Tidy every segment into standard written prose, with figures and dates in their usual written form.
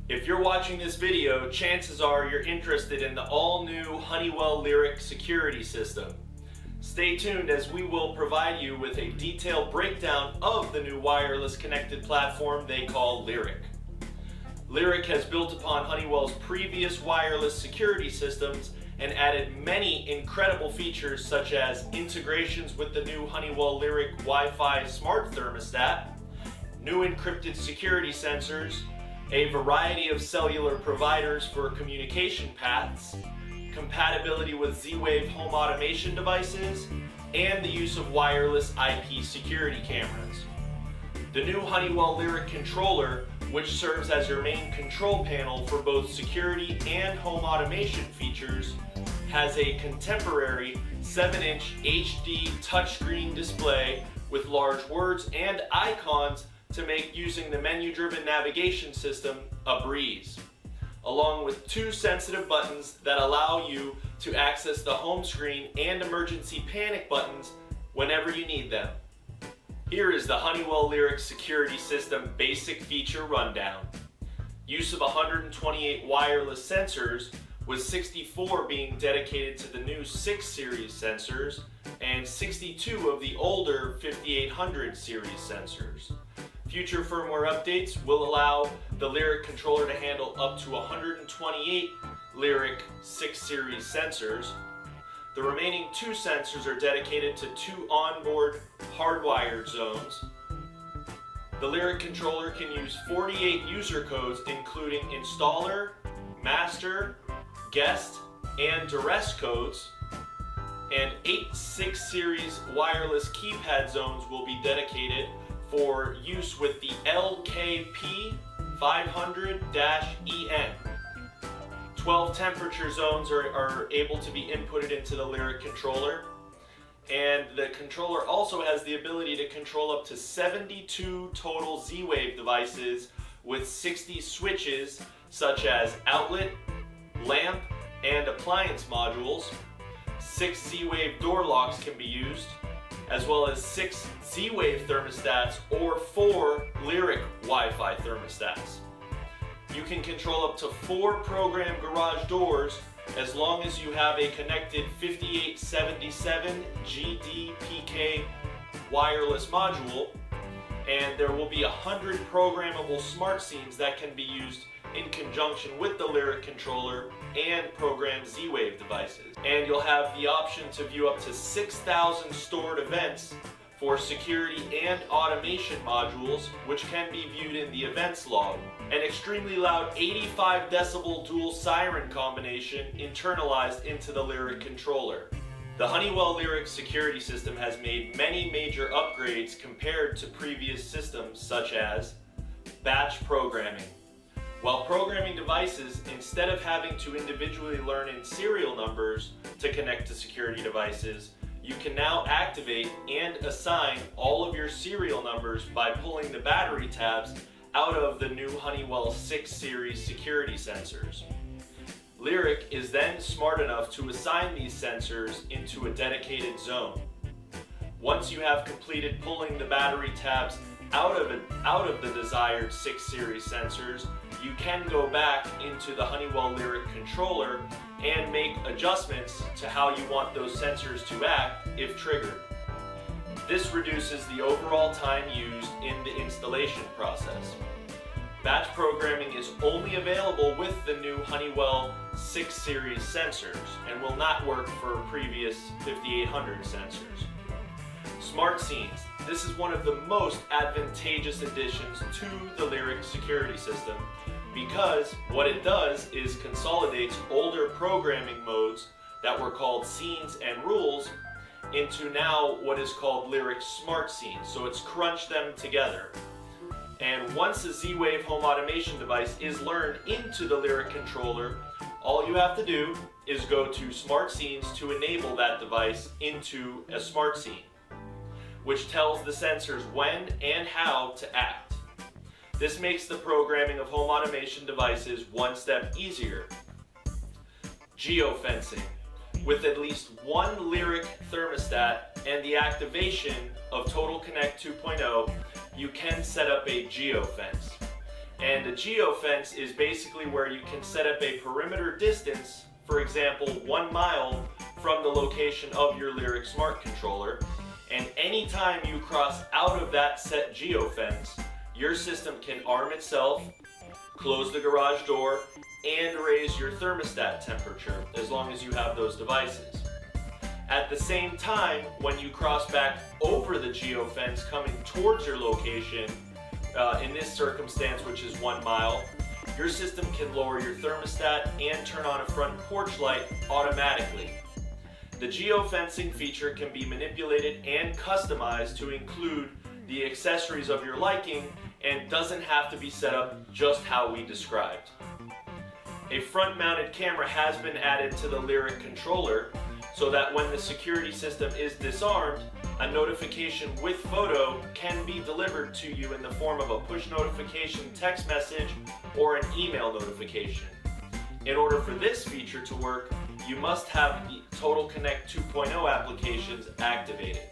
If you're watching this video, chances are you're interested in the all-new Honeywell Lyric security system. Stay tuned as we will provide you with a detailed breakdown of the new wireless connected platform they call Lyric. Lyric has built upon Honeywell's previous wireless security systems and added many incredible features such as integrations with the new Honeywell Lyric Wi-Fi smart thermostat, new encrypted security sensors, a variety of cellular providers for communication paths, compatibility with Z-Wave home automation devices, and the use of wireless IP security cameras. The new Honeywell Lyric Controller, which serves as your main control panel for both security and home automation features, has a contemporary 7-inch HD touchscreen display with large words and icons to make using the menu-driven navigation system a breeze, along with two sensitive buttons that allow you to access the home screen and emergency panic buttons whenever you need them. Here is the Honeywell Lyric security system basic feature rundown. Use of 128 wireless sensors, with 64 being dedicated to the new SiX-Series sensors and 62 of the older 5800 series sensors. Future firmware updates will allow the Lyric controller to handle up to 128 Lyric SiX-Series sensors. The remaining two sensors are dedicated to two onboard hardwired zones. The Lyric controller can use 48 user codes including installer, master, guest, and duress codes, and 8 SiX-Series wireless keypad zones will be dedicated for use with the LKP500-EN. 12 temperature zones are able to be inputted into the Lyric controller, and the controller also has the ability to control up to 72 total Z-Wave devices with 60 switches such as outlet, lamp, and appliance modules. 6 Z-Wave door locks can be used, as well as 6 Z-Wave thermostats or 4 Lyric Wi-Fi thermostats. You can control up to 4 programmed garage doors as long as you have a connected 5877 GDPK wireless module, and there will be 100 programmable smart scenes that can be used in conjunction with the Lyric controller and programmed Z-Wave devices. And you'll have the option to view up to 6,000 stored events for security and automation modules, which can be viewed in the events log. An extremely loud 85 decibel dual siren combination internalized into the Lyric controller. The Honeywell Lyric security system has made many major upgrades compared to previous systems, such as batch programming. While programming devices, instead of having to individually learn in serial numbers to connect to security devices, you can now activate and assign all of your serial numbers by pulling the battery tabs out of the new Honeywell SiX-Series security sensors. Lyric is then smart enough to assign these sensors into a dedicated zone. Once you have completed pulling the battery tabs out of the desired SiX-Series sensors, you can go back into the Honeywell Lyric controller and make adjustments to how you want those sensors to act if triggered. This reduces the overall time used in the installation process. Batch programming is only available with the new Honeywell SiX-Series sensors and will not work for previous 5800 sensors. Smart Scenes. This is one of the most advantageous additions to the Lyric security system because what it does is consolidates older programming modes that were called scenes and rules into now what is called Lyric Smart Scenes. So it's crunched them together. And once a Z-Wave home automation device is learned into the Lyric controller, all you have to do is go to Smart Scenes to enable that device into a Smart Scene, which tells the sensors when and how to act. This makes the programming of home automation devices one step easier. Geofencing. With at least one Lyric thermostat and the activation of Total Connect 2.0, you can set up a geofence. And a geofence is basically where you can set up a perimeter distance, for example 1 mile from the location of your Lyric smart controller, and anytime you cross out of that set geofence, your system can arm itself, close the garage door, and raise your thermostat temperature as long as you have those devices. At the same time, when you cross back over the geofence coming towards your location, in this circumstance, which is 1 mile, your system can lower your thermostat and turn on a front porch light automatically. The geofencing feature can be manipulated and customized to include the accessories of your liking and doesn't have to be set up just how we described. A front-mounted camera has been added to the Lyric controller so that when the security system is disarmed, a notification with photo can be delivered to you in the form of a push notification text message or an email notification. In order for this feature to work, you must have the Total Connect 2.0 applications activated.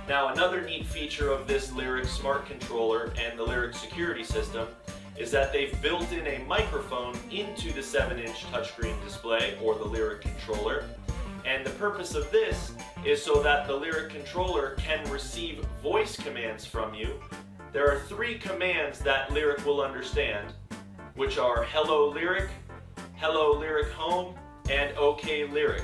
Now, another neat feature of this Lyric smart controller and the Lyric security system is that they've built in a microphone into the 7-inch touchscreen display or the Lyric controller. And the purpose of this is so that the Lyric controller can receive voice commands from you. There are 3 commands that Lyric will understand, which are Hello Lyric, Hello Lyric Home, and OK Lyric.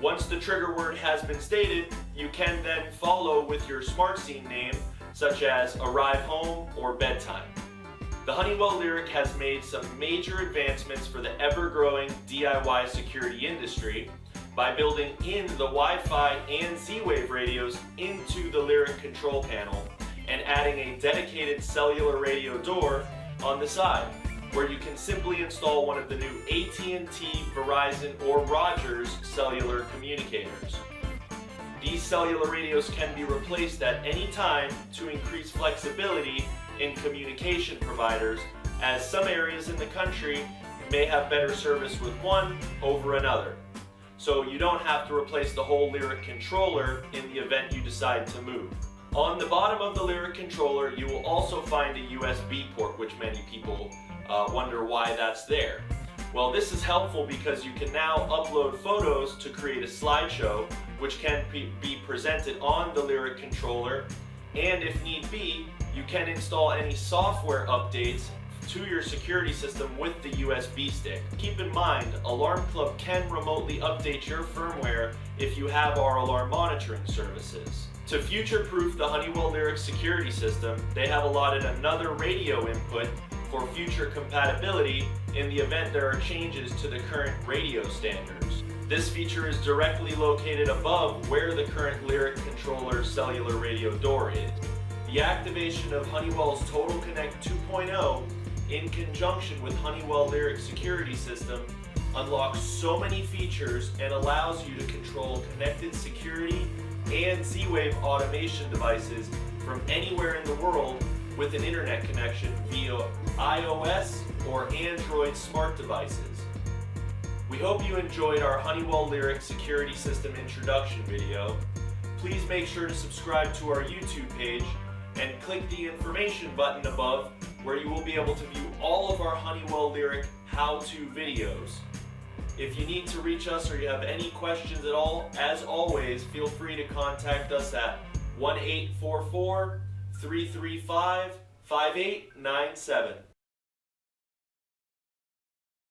Once the trigger word has been stated, you can then follow with your smart scene name, such as Arrive Home or Bedtime. The Honeywell Lyric has made some major advancements for the ever-growing DIY security industry by building in the Wi-Fi and Z-Wave radios into the Lyric control panel and adding a dedicated cellular radio door on the side, where you can simply install one of the new AT&T, Verizon, or Rogers cellular communicators. These cellular radios can be replaced at any time to increase flexibility in communication providers, as some areas in the country may have better service with one over another. So you don't have to replace the whole Lyric controller in the event you decide to move. On the bottom of the Lyric controller, you will also find a USB port, which many people wonder why that's there. Well, this is helpful because you can now upload photos to create a slideshow, which can be presented on the Lyric controller, and if need be, you can install any software updates to your security system with the USB stick. Keep in mind, AlarmClub can remotely update your firmware if you have our alarm monitoring services. To future-proof the Honeywell Lyric security system, they have allotted another radio input for future compatibility in the event there are changes to the current radio standards. This feature is directly located above where the current Lyric controller cellular radio door is. The activation of Honeywell's Total Connect 2.0 in conjunction with Honeywell Lyric security system unlocks so many features and allows you to control connected security and Z-Wave automation devices from anywhere in the world with an internet connection via iOS or Android smart devices. We hope you enjoyed our Honeywell Lyric security system introduction video. Please make sure to subscribe to our YouTube page and click the information button above, where you will be able to view all of our Honeywell Lyric how-to videos. If you need to reach us or you have any questions at all, as always, feel free to contact us at 1-844-335-5897.